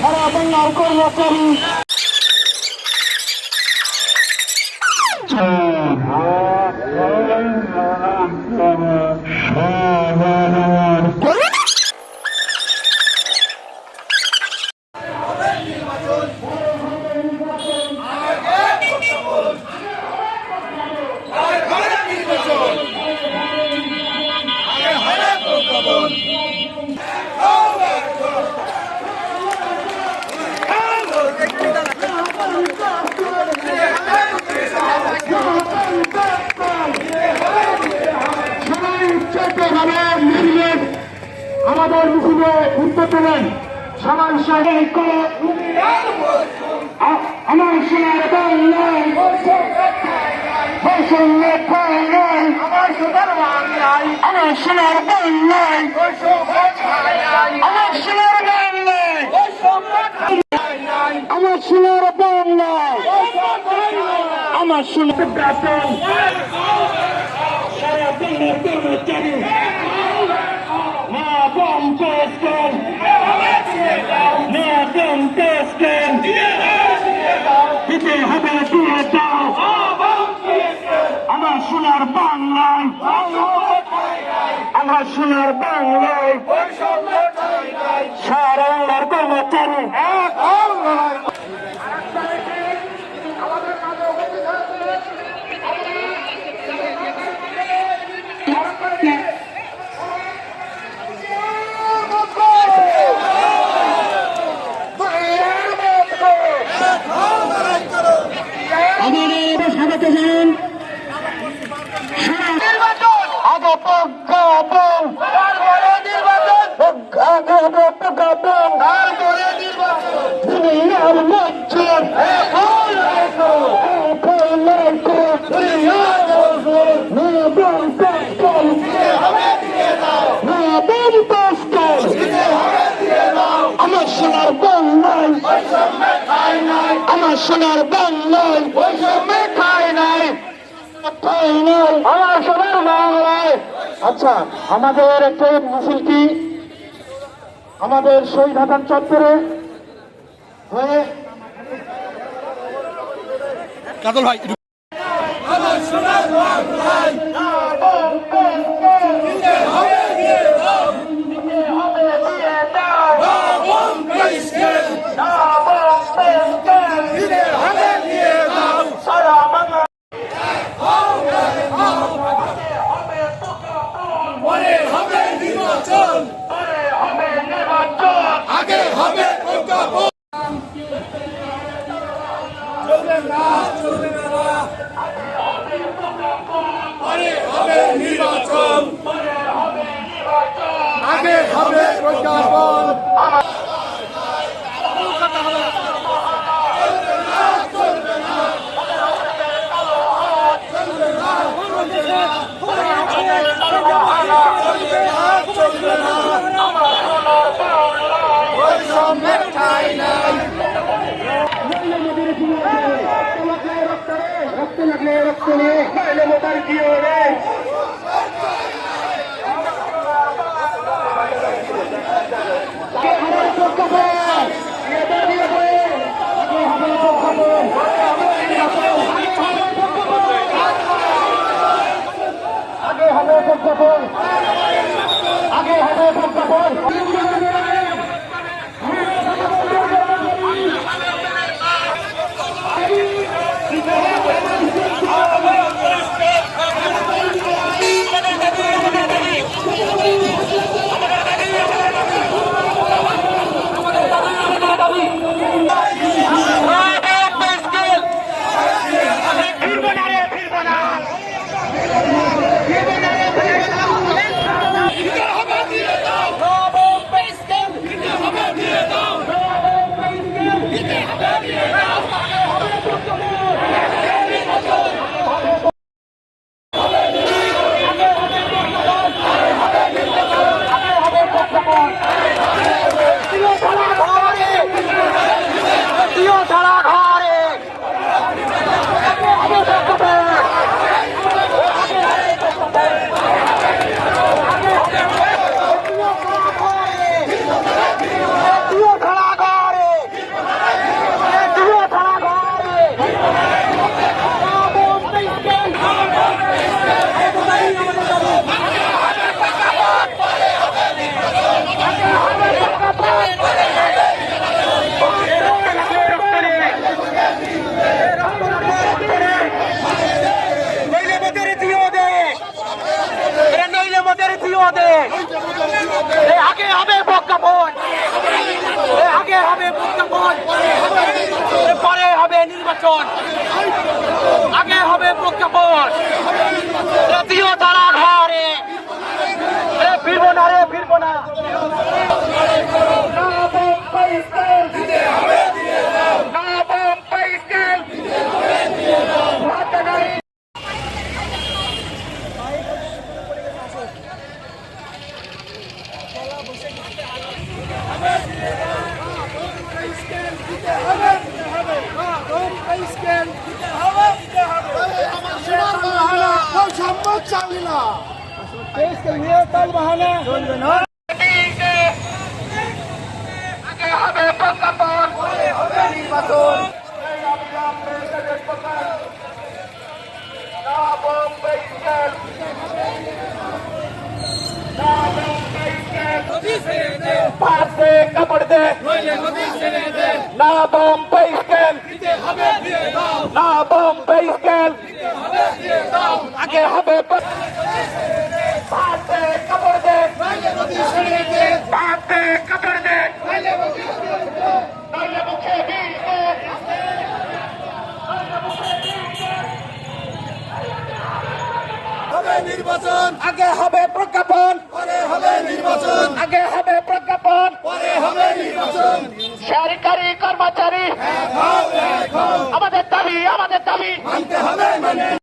সারা বাংলার কর্মচারী আমাদের মিছিলে উত্তর দেবেন সবাই সবাই করে আমার সোনার বাংলায় বৈষম্য ঠাই আমার সোনার বাংলায় আমার সোনার বাংলায় আমার সোনার বাংলায় আমার সোনার বাংলায় আমার সোনার গাছন সারা বাংলার কর্মচারী আমার সোনার বাংলায় আমার সোনার বাংলায় সারা বাংলার কর্মচারী স্বাগত জানান আগে প্রজ্ঞাপন প্রজ্ঞাপন দুনিয়ার মধ্যে আমার সোনার বাংলায় আমার সোনার বাংলায় আমার সোনার বাংলায়। আচ্ছা, আমাদের একটি মিছিলটি আমাদের শহীদ হাসান চত্বরে হয়ে কাজল ভাই আমার সোনার বাংলায় আগে হবে নির্বাচন আগে হবে প্রজ্ঞাপন রক্ত লাগলে রক্ত নেই মোটার কি রে আগে হবে প্রজ্ঞাপন আগে হবে প্রজ্ঞাপন জাতীয় দেশ আগে হবে প্রজ্ঞাপন আগে হবে প্রজ্ঞাপন পরে হবে নির্বাচন আগে হবে প্রজ্ঞাপন জাতীয় তারা ঘরে ফিরবো না রে ফিরবো না কাপড় দে না বোম্বে স্কেল না বোম্বে স্কেল আগে হবে ভারতে কাপড় দে ভারতে কাপড় দে নইলে মুখে বিষ দে নির্বাচন আগে হবে প্রজ্ঞাপন পরে হবে নির্বাচন আগে হবে প্রজ্ঞাপন পরে হবে নির্বাচন সরকারি কর্মচারী আমাদের দাবি মানতে হবে